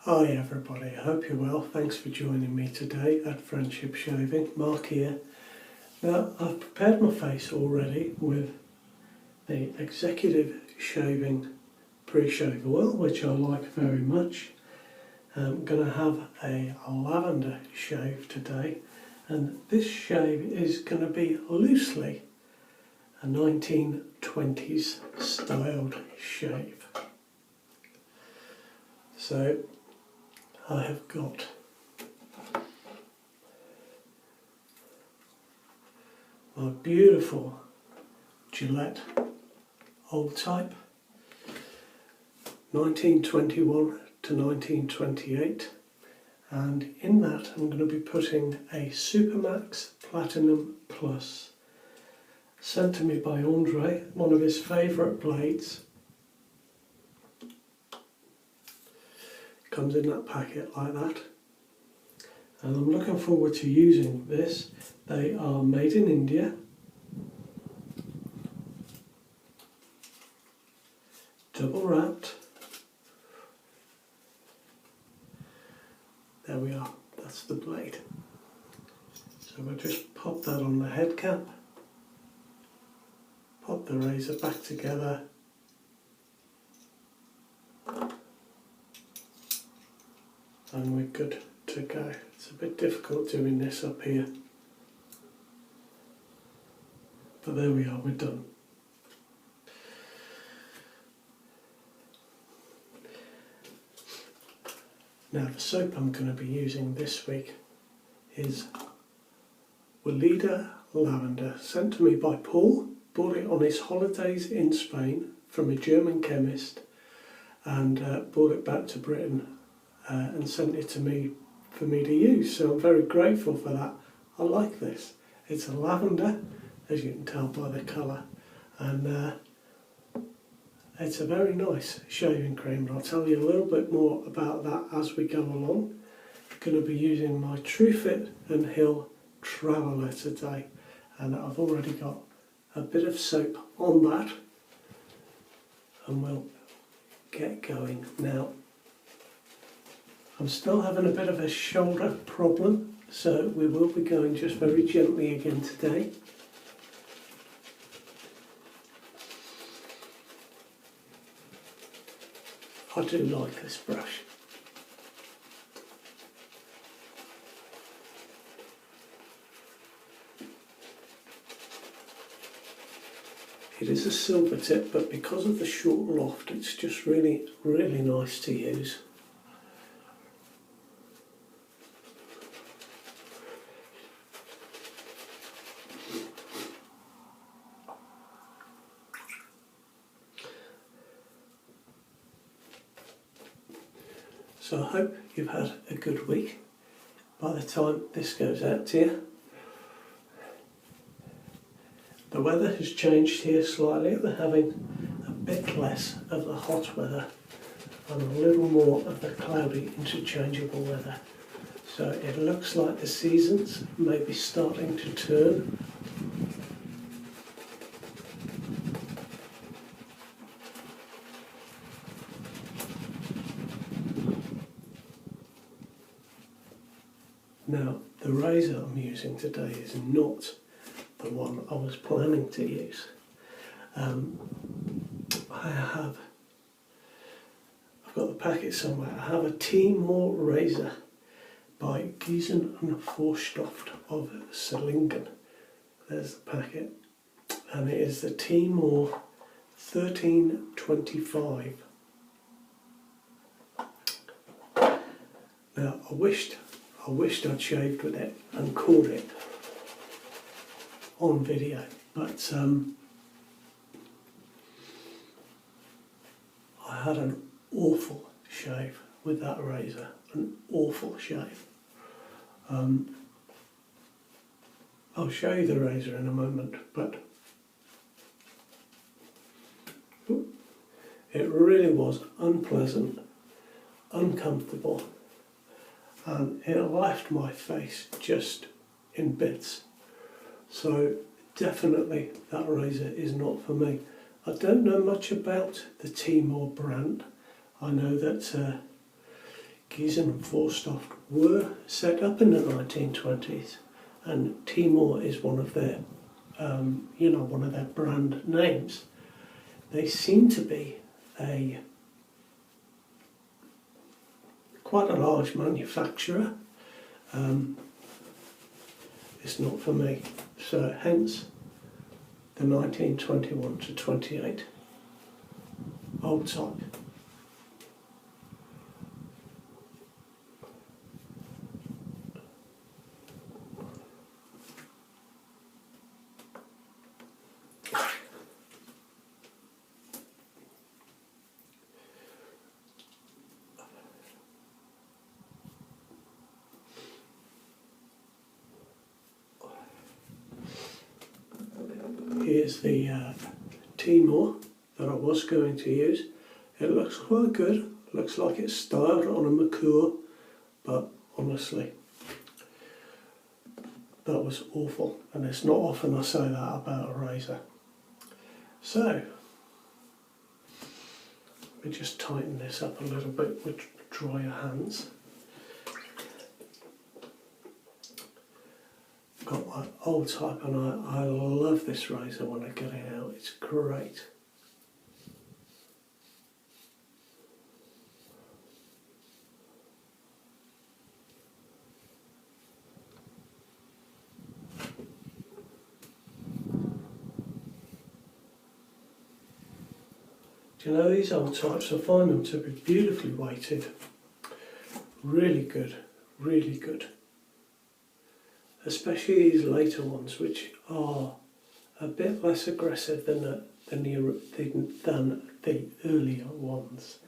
Hi everybody, I hope you're well. Thanks for joining me today at Friendship Shaving. Mark here. Now I've prepared my face already with the Executive Shaving Pre-Shave Oil, which I like very much. I'm going to have a lavender shave today, and this shave is going to be loosely a 1920s styled shave. So I have got my beautiful Gillette old type, 1921 to 1928, and in that I'm going to be putting a Supermax Platinum Plus, sent to me by Andre, one of his favourite blades. Comes in that packet like that, and I'm looking forward to using this. They are made in India, double wrapped. There we are, that's the blade. So we'll just pop that on the head cap, pop the razor back together, and we're good to go. It's a bit difficult doing this up here, but there we are, we're done. Now the soap I'm going to be using this week is Weleda Lavender, sent to me by Paul. Bought it on his holidays in Spain from a German chemist, and brought it back to Britain and sent it to me for me to use, so I'm very grateful for that. I like this. It's a lavender, as you can tell by the colour, and it's a very nice shaving cream, and I'll tell you a little bit more about that as we go along. I'm going to be using my TrueFit and Hill Traveller today, and I've already got a bit of soap on that, and we'll get going now. I'm still having a bit of a shoulder problem, so we will be going just very gently again today. I do like this brush. It is a silver tip, but because of the short loft, it's just really, really nice to use. So I hope you've had a good week by the time this goes out to you. The weather has changed here slightly. We're having a bit less of the hot weather and a little more of the cloudy, interchangeable weather. So it looks like the seasons may be starting to turn. Now, the razor I'm using today is not the one I was planning to use. I've got the packet somewhere. I have a Timo razor by Giesen and Forstoft of Sellingen. There's the packet, and it is the Timo 1325. Now, I wished I'd shaved with it and caught it on video, but I had an awful shave with that razor, an awful shave. I'll show you the razor in a moment, but it really was unpleasant, uncomfortable, and it left my face just in bits. So definitely that razor is not for me. I don't know much about the Timo brand. I know that Giesen and Forsthoft were set up in the 1920s, and Timo is one of their, one of their brand names. They seem to be quite a large manufacturer. It's not for me, so hence the 1921 to 28 old type. Here's the Timo that I was going to use. It looks quite good, looks like it's styled on a Merkur, but honestly, that was awful, and it's not often I say that about a razor. So, let me just tighten this up a little bit with drier hands. Got my old type, and I love this razor when I get it out. It's great. Do you know, these old types, I find them to be beautifully weighted. Really good, really good. Especially these later ones, which are a bit less aggressive than the earlier ones.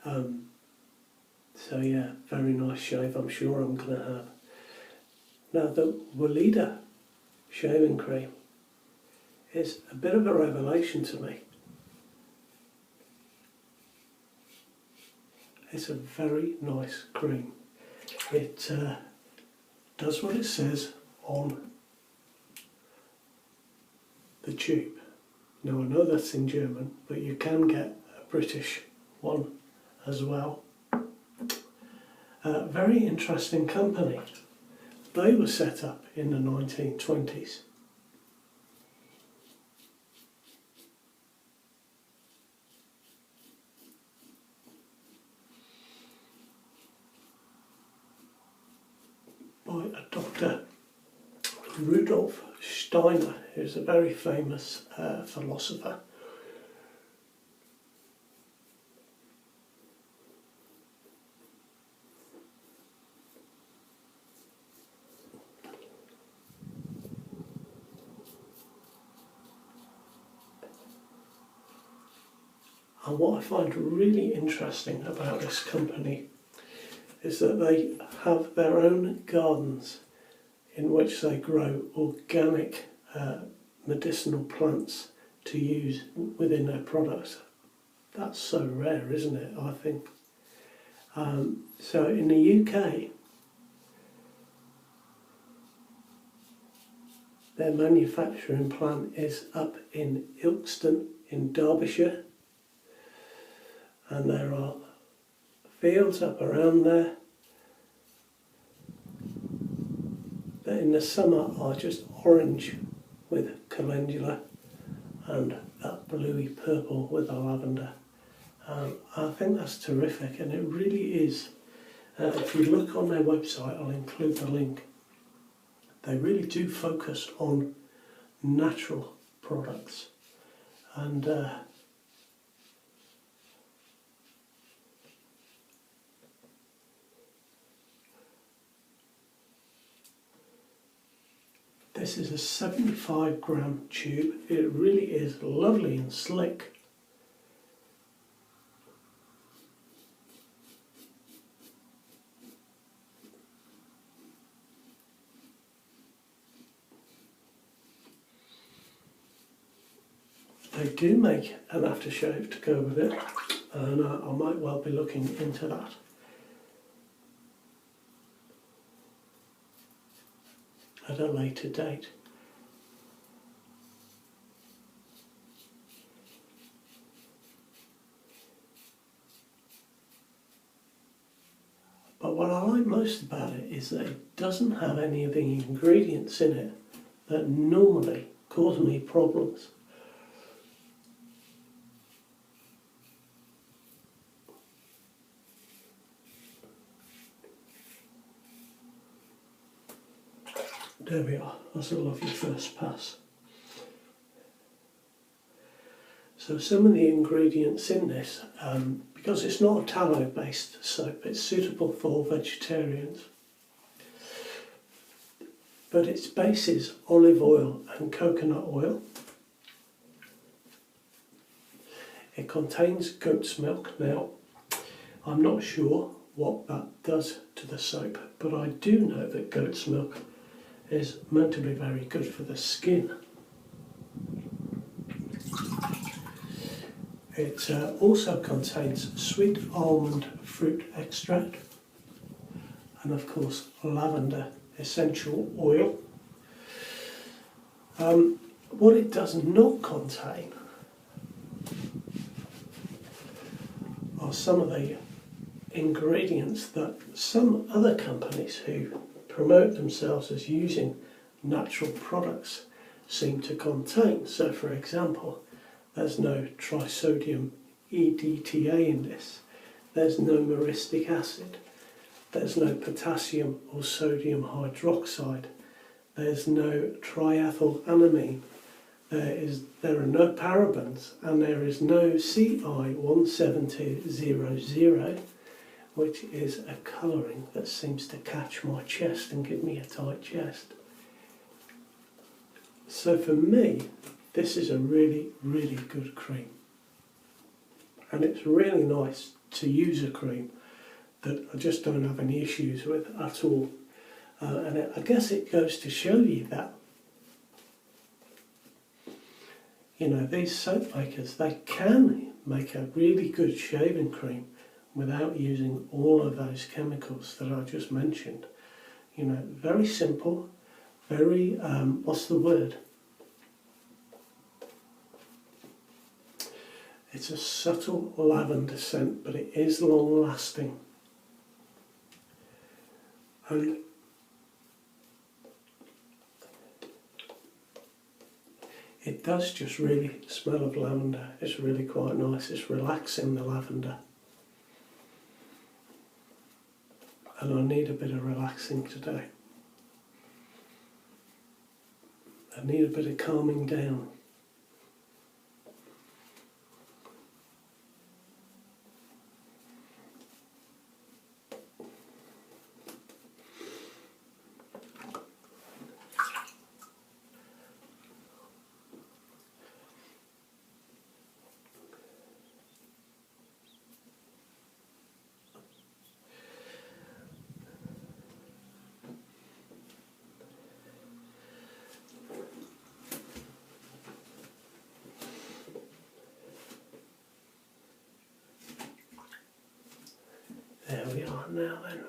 So yeah, very nice shave. I'm sure I'm going to have. Now the Weleda shaving cream is a bit of a revelation to me. It's a very nice cream. It does what it says on the tube. Now I know that's in German, but you can get a British one as well. Very interesting company. They were set up in the 1920s. By a Dr. Rudolf Steiner, who's a very famous philosopher. And what I find really interesting about this company is that they have their own gardens in which they grow organic medicinal plants to use within their products. That's so rare, isn't it, I think. So in the UK, their manufacturing plant is up in Ilkeston in Derbyshire, and there are fields up around there that in the summer are just orange with calendula and that bluey purple with the lavender. I think that's terrific, and it really is. If you look on their website, I'll include the link. They really do focus on natural products, and this is a 75-gram tube. It really is lovely and slick. They do make an aftershave to go with it, and I might well be looking into that. At a later date. But what I like most about it is that it doesn't have any of the ingredients in it that normally cause me problems. There we are, that's a lovely first pass. So some of the ingredients in this, because it's not a tallow based soap, it's suitable for vegetarians. But its base is olive oil and coconut oil. It contains goat's milk. Now, I'm not sure what that does to the soap, but I do know that goat's milk is meant to be very good for the skin. It also contains sweet almond fruit extract and of course lavender essential oil. What it does not contain are some of the ingredients that some other companies who promote themselves as using natural products seem to contain. So for example, there's no trisodium EDTA in this, there's no myristic acid, there's no potassium or sodium hydroxide, there's no triethylamine, there are no parabens, and there is no CI17200, which is a colouring that seems to catch my chest and give me a tight chest. So for me, this is a really, really good cream. And it's really nice to use a cream that I just don't have any issues with at all. I guess it goes to show you that, you know, these soap makers, they can make a really good shaving cream without using all of those chemicals that I just mentioned. You know, very simple, very, what's the word? It's a subtle lavender scent, but it is long lasting. And it does just really smell of lavender. It's really quite nice. It's relaxing, the lavender. And I need a bit of relaxing today. I need a bit of calming down. There we are now then.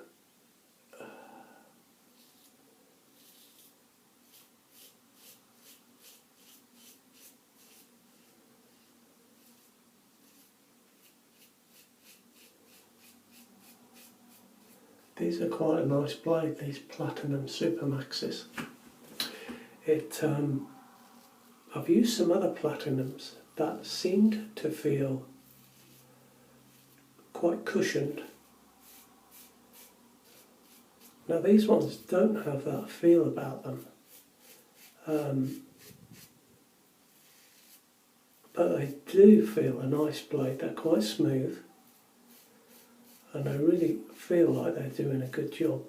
These are quite a nice blade, these Platinum Supermaxes. I've used some other Platinums that seemed to feel quite cushioned. Now these ones don't have that feel about them, but they do feel a nice blade. They're quite smooth and I really feel like they're doing a good job.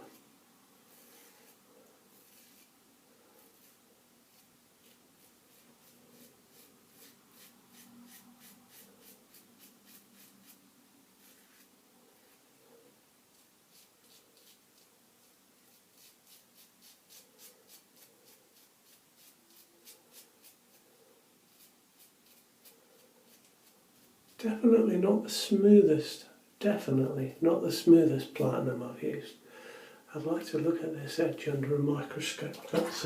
Definitely not the smoothest Platinum I've used. I'd like to look at this edge under a microscope. That's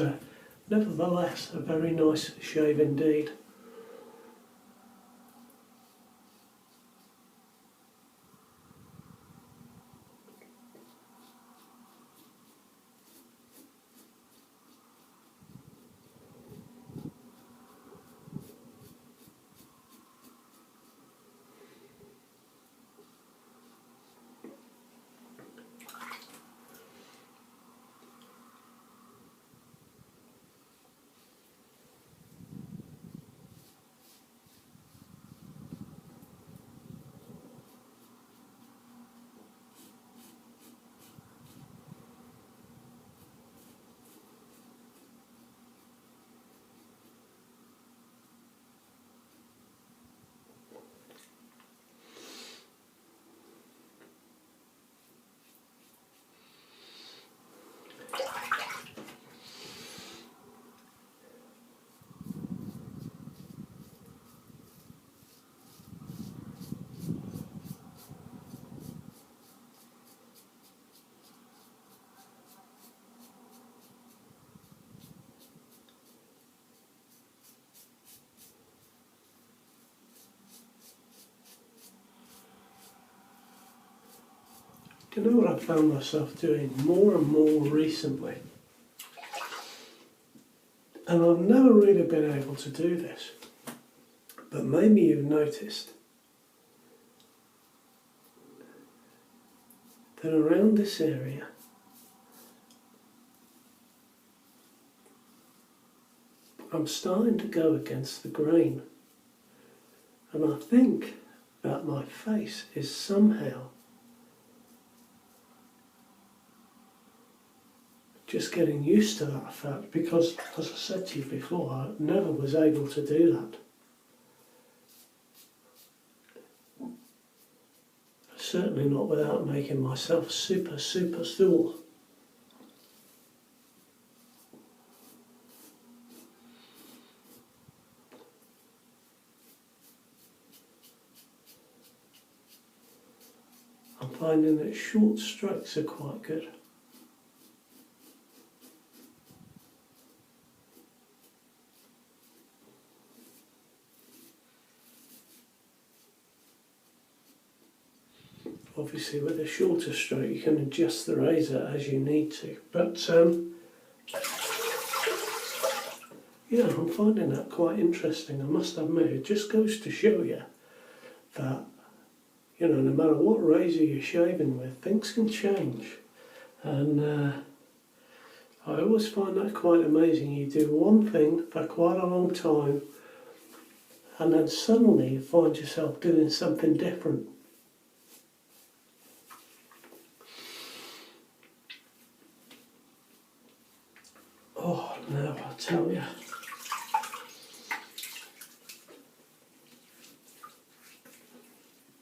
nevertheless a very nice shave indeed. Do you know what I've found myself doing more and more recently? And I've never really been able to do this, but maybe you've noticed that around this area I'm starting to go against the grain, and I think that my face is somehow just getting used to that fact, because as I said to you before, I never was able to do that. Certainly not without making myself super sore. I'm finding that short strokes are quite good. Obviously with a shorter stroke you can adjust the razor as you need to, but yeah, I'm finding that quite interesting, I must admit. It just goes to show you that, you know, no matter what razor you're shaving with, things can change. And I always find that quite amazing. You do one thing for quite a long time and then suddenly you find yourself doing something different. Oh no, I tell you.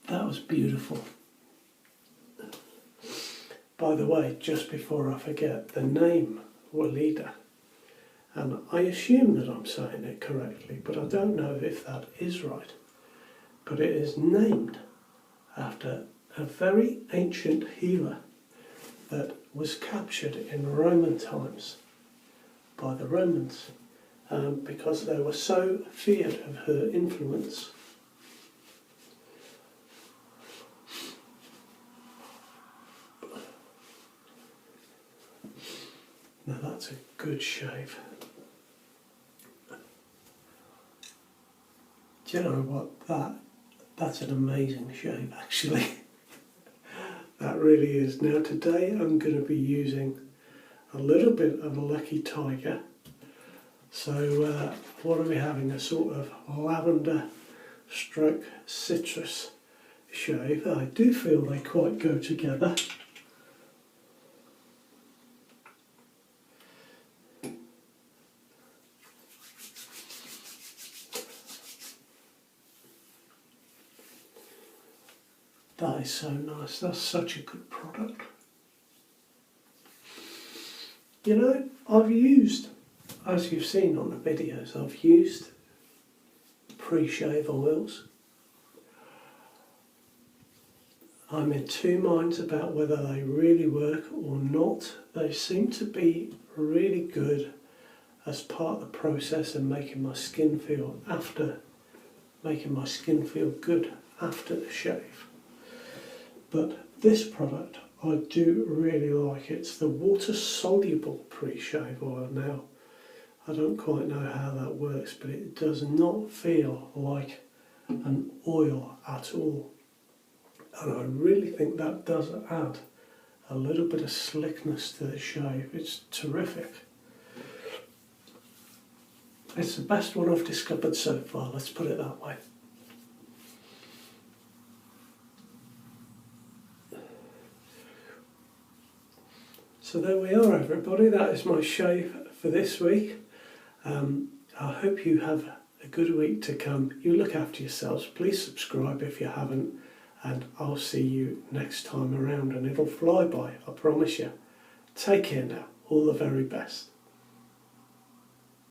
That was beautiful. By the way, just before I forget, the name Weleda, and I assume that I'm saying it correctly, but I don't know if that is right, but it is named after a very ancient healer that was captured in Roman times by the Romans because they were so feared of her influence. Now that's a good shave. Do you know what? That's an amazing shave actually. That really is. Now today I'm going to be using a little bit of a Lucky Tiger. So what are we having? A sort of lavender stroke citrus shave. I do feel they quite go together. That is so nice. That's such a good product. You know, I've used, as you've seen on the videos, I've used pre-shave oils. I'm in two minds about whether they really work or not. They seem to be really good as part of the process of making my skin feel good after the shave. But this product I do really like. It's the water-soluble pre-shave oil. Now, I don't quite know how that works, but it does not feel like an oil at all. And I really think that does add a little bit of slickness to the shave. It's terrific. It's the best one I've discovered so far, let's put it that way. So there we are, everybody. That is my shave for this week. I hope you have a good week to come. You look after yourselves. Please subscribe if you haven't, and I'll see you next time around, and it'll fly by, I promise you. Take care now. All the very best.